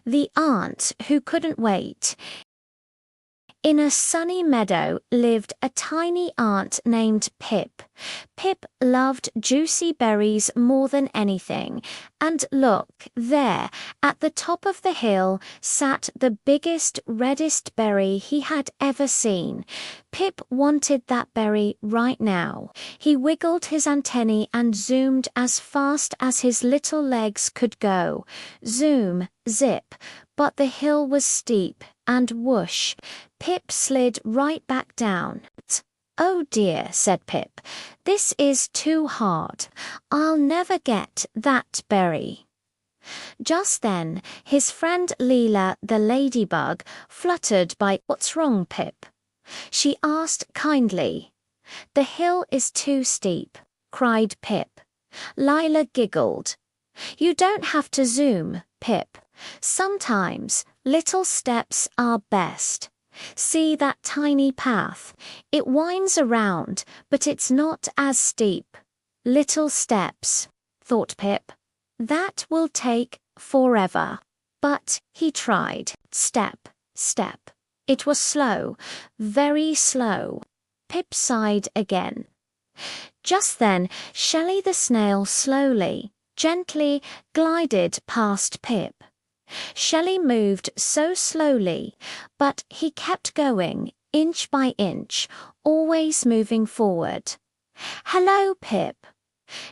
The Ant Who Couldn't Wait. In a sunny meadow lived a tiny ant named Pip. Pip loved juicy berries more than anything. And look, there, at the top of the hill, sat the biggest, reddest berry he had ever seen. Pip wanted that berry right now. He wiggled his antennae and zoomed as fast as his little legs could go. Zoom, zip, but the hill was steep, and whoosh, Pip slid right back down. "Oh dear," said Pip, "this is too hard. I'll never get that berry." Just then, his friend Lila the Ladybug fluttered by. "What's wrong, Pip?" she asked kindly. "The hill is too steep," cried Pip. Lila giggled. "You don't have to zoom, Pip. Sometimes little steps are best. See that tiny path? It winds around, but it's not as steep." "Little steps," thought Pip. "That will take forever." But he tried. Step, step. It was slow, very slow. Pip sighed again. Just then, Shelly the snail slowly, gently glided past Pip. Shelly moved so slowly, but he kept going, inch by inch, always moving forward. "Hello, Pip."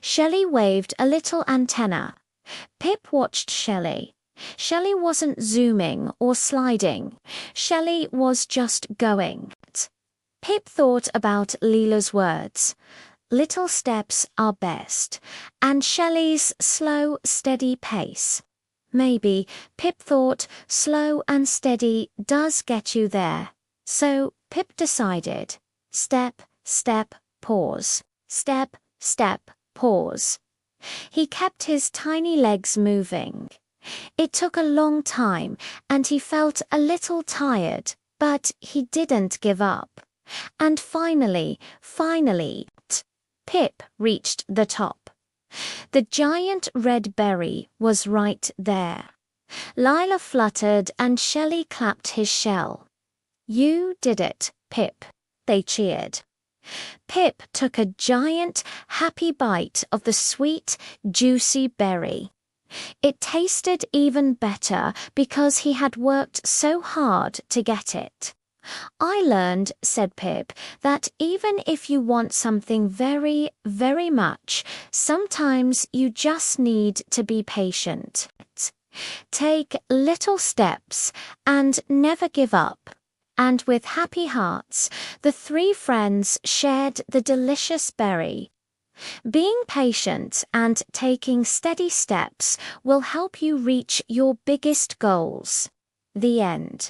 Shelly waved a little antenna. Pip watched Shelly. Shelly wasn't zooming or sliding. Shelly was just going. Pip thought about Lila's words. Little steps are best, and Shelly's slow, steady pace. Maybe, Pip thought, slow and steady does get you there. So Pip decided. Step, step, pause. Step, step, pause. He kept his tiny legs moving. It took a long time, and he felt a little tired, but he didn't give up. And finally, Pip reached the top. The giant red berry was right there. Lila fluttered and Shelly clapped his shell. "You did it, Pip," they cheered. Pip took a giant, happy bite of the sweet, juicy berry. It tasted even better because he had worked so hard to get it. "I learned," said Pip, "that even if you want something very, very much, sometimes you just need to be patient. Take little steps and never give up." And with happy hearts, the three friends shared the delicious berry. Being patient and taking steady steps will help you reach your biggest goals. The end.